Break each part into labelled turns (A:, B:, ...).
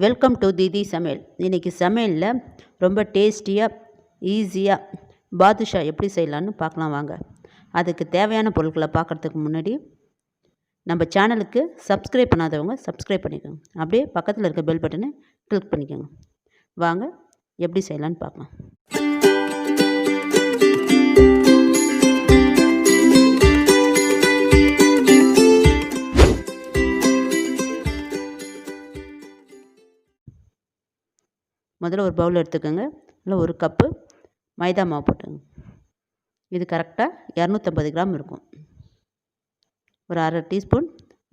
A: Welcome to திதி சமையல். இன்றைக்கி சமையலில் ரொம்ப டேஸ்டியாக ஈஸியாக பாதுஷா எப்படி செய்யலான்னு பார்க்கலாம் வாங்க. அதுக்கு தேவையான பொருட்களை பார்க்குறதுக்கு முன்னாடி நம்ம சேனலுக்கு சப்ஸ்கிரைப் பண்ணாதவங்க சப்ஸ்கிரைப் பண்ணிக்கோங்க. அப்படியே பக்கத்தில் இருக்க பெல் பட்டனை கிளிக் பண்ணிக்கோங்க. வாங்க எப்படி செய்யலான்னு பார்க்கலாம். முதல்ல ஒரு பவுல் எடுத்துக்கோங்க. இல்லை ஒரு கப்பு மைதா மாவு போட்டுங்க. இது கரெக்டாக 250 கிராம் இருக்கும். ஒரு அரை டீஸ்பூன்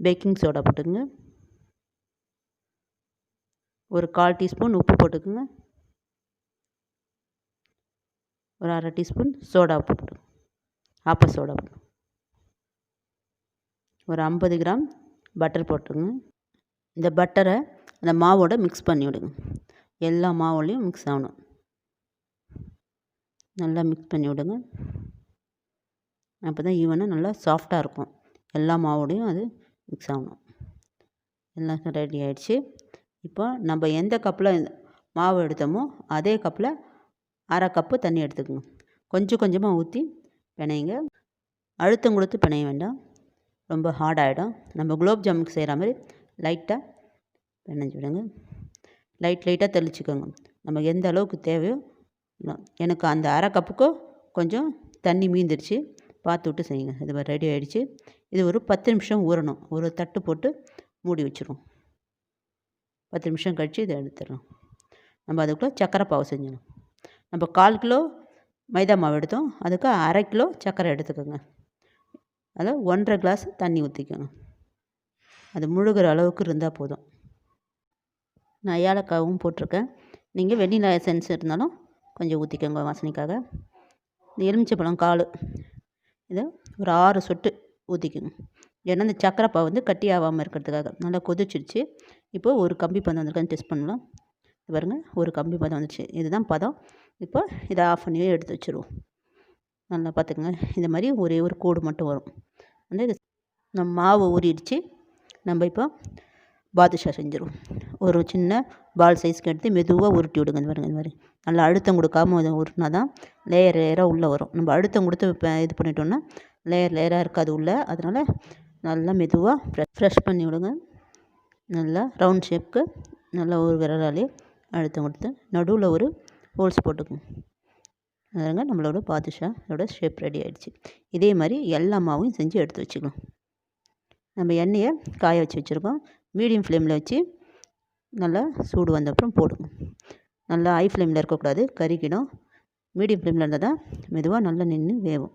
A: பேக்கிங் சோடா போட்டுக்கோங்க. ஒரு 1/4 டீஸ்பூன் உப்பு போட்டுக்கோங்க. ஒரு அரை டீஸ்பூன் சோடா போட்டுக்கோங்க. ஆப்ப சோடா போட்டு ஒரு 50 கிராம் பட்டர் போட்டுங்க. இந்த பட்டரை அந்த மாவோட மிக்ஸ் பண்ணி விடுங்க. எல்லா மாவுலையும் மிக்ஸ் ஆகணும். நல்லா மிக்ஸ் பண்ணி விடுங்க. அப்போ தான் ஈவனாக நல்லா சாஃப்டாக இருக்கும். எல்லா மாவோடையும் அது மிக்ஸ் ஆகணும். எல்லாம் ரெடி ஆகிடுச்சு. இப்போ நம்ம எந்த கப்பில் மாவு எடுத்தோமோ அதே கப்பில் அரை கப்பு தண்ணி எடுத்துக்கோங்க. கொஞ்சம் கொஞ்சமாக ஊற்றி பிணையுங்க. அழுத்தம் கொடுத்து பிணைய வேண்டாம், ரொம்ப ஹார்டாகிடும். நம்ம குலோப் ஜாமுக்கு செய்கிற மாதிரி லைட்டாக பிணைஞ்சு விடுங்க. லைட்டாக தெளிச்சுக்கோங்க. நமக்கு எந்த அளவுக்கு தேவையோ. எனக்கு அந்த அரை கப்புக்கும் கொஞ்சம் தண்ணி மீந்துடுச்சு, பார்த்து விட்டு செய்யுங்க. இது ரெடி ஆகிடுச்சு. இது ஒரு 10 நிமிஷம் ஊறணும். ஒரு தட்டு போட்டு மூடி வச்சுருவோம். 10 நிமிஷம் கழித்து இதை எடுத்துடலாம். நம்ம அதுக்குள்ளே சர்க்கரை பாவு செஞ்சிடணும். நம்ம 1/4 கிலோ மைதா மாவு எடுத்தோம், அதுக்கு அரை கிலோ சர்க்கரை எடுத்துக்கோங்க. அதில் 1.5 கிளாஸ் தண்ணி ஊற்றிக்கோங்க. அது முழுகிற அளவுக்கு இருந்தால் போதும். நான் ஏலக்காவும் போட்டிருக்கேன். நீங்கள் வெண்ணிலா எசன்ஸ் இருந்தாலும் கொஞ்சம் ஊற்றிக்கோங்க வாசனைக்காக. எலுமிச்சைப்பழம் 1/4 இதை ஒரு 6 சொட்டு ஊற்றிக்கோங்க. ஏன்னா இந்த சக்கரை பாவு வந்து கட்டி ஆகாமல் இருக்கிறதுக்காக. நல்லா கொதிச்சிருச்சு. இப்போது ஒரு கம்பி பதம் வந்திருக்கான்னு டெஸ்ட் பண்ணலாம். பாருங்கள், ஒரு கம்பி பதம் வந்துச்சு. இதுதான் பதம். இப்போ இதை ஆஃப் பண்ணி எடுத்து வச்சுருவோம். நல்லா பார்த்துக்குங்க. இந்த மாதிரி ஒரே ஒரு கோடு மட்டும் வரும். வந்து இது நம்ம மாவு ஊறிடுச்சு. நம்ம இப்போ பாதுஷா செஞ்சுருவோம். ஒரு சின்ன பால் சைஸ்க்கு எடுத்து மெதுவாக உருட்டி விடுங்க. இந்த பாருங்கள், இந்த மாதிரி நல்லா அழுத்தம் கொடுக்காமல் அதை உருட்டினா தான் லேயராக உள்ளே வரும். நம்ம அழுத்தம் கொடுத்து இது பண்ணிட்டோம்னா லேயராக இருக்காது உள்ளே. அதனால் நல்லா மெதுவாக ஃப்ரெஷ் பண்ணி விடுங்க. நல்லா ரவுண்ட் ஷேப்புக்கு நல்லா ஒரு விரலாலே அழுத்தம் கொடுத்து நடுவில் ஒரு ஹோல்ஸ் போட்டுக்கோங்க. அதுங்க நம்மளோட பாதுஷாவோட ஷேப் ரெடி ஆகிடுச்சு. இதே மாதிரி எல்லா மாவும் செஞ்சு எடுத்து வச்சுக்கலாம். நம்ம எண்ணெயை காய வச்சு வச்சுருக்கோம். மீடியம் ஃப்ளேமில் வச்சு நல்லா சூடு வந்த அப்புறம் போடுங்க. நல்லா ஹை ஃப்ளேமில் இருக்கக்கூடாது, கறிக்கிடும். மீடியம் ஃப்ளேமில் இருந்தால் தான் மெதுவாக நல்லா நின்று வேகும்.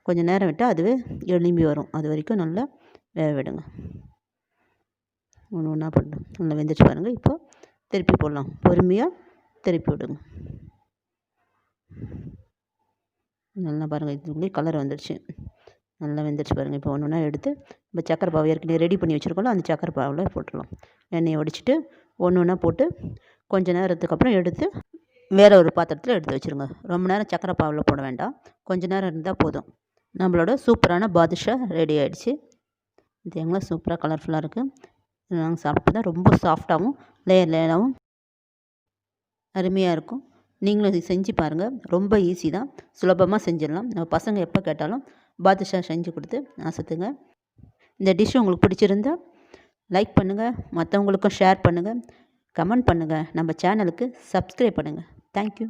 A: கொஞ்சம் நேரம் விட்டால் அதுவே எலும்பி வரும். அது வரைக்கும் நல்லா வேக விடுங்க. ஒன்று ஒன்றா போடணும். நல்லா வெந்துச்சு பாருங்கள். இப்போ திருப்பி போடலாம். பொறுமையாக திருப்பி விடுங்க. நல்லா பாருங்கள், இதுக்குள்ளே கலர் வந்துடுச்சு. நல்லா வெந்துடுச்சு பாருங்கள். இப்போ ஒன்று ஒன்றா எடுத்து நம்ம சக்கரை பாவு ஏற்கனவே ரெடி பண்ணி வச்சுருக்கோம்ல, அந்த சக்கரை பாவில் போட்டுடலாம். எண்ணெயை வடிச்சிட்டு ஒன்று ஒன்றா போட்டு கொஞ்சம் நேரத்துக்கு அப்புறம் எடுத்து வேறு ஒரு பாத்திரத்தில் எடுத்து வச்சுருங்க. ரொம்ப நேரம் சக்கரை பாவில் போட வேண்டாம், கொஞ்சம் நேரம் இருந்தால் போதும். நம்மளோட சூப்பரான பாதுஷா ரெடி ஆகிடுச்சு. இது எங்கெல்லாம் சூப்பராக கலர்ஃபுல்லாக இருக்குது. நாங்கள் சாப்பிட்டு தான் ரொம்ப சாஃப்டாகவும் லேயராகவும் அருமையாக இருக்கும். நீங்களும் இது செஞ்சு பாருங்கள். ரொம்ப ஈஸி தான், சுலபமாக செஞ்சிடலாம். நம்ம பசங்க எப்போ கேட்டாலும் பாதுஷா செஞ்சு கொடுத்து ஆசத்துங்க. இந்த டிஷ் உங்களுக்கு பிடிச்சிருந்தா லைக் பண்ணுங்கள், மற்றவங்களுக்கும் ஷேர் பண்ணுங்கள், கமெண்ட் பண்ணுங்கள், நம்ம சேனலுக்கு சப்ஸ்கிரைப் பண்ணுங்கள். தேங்க்யூ.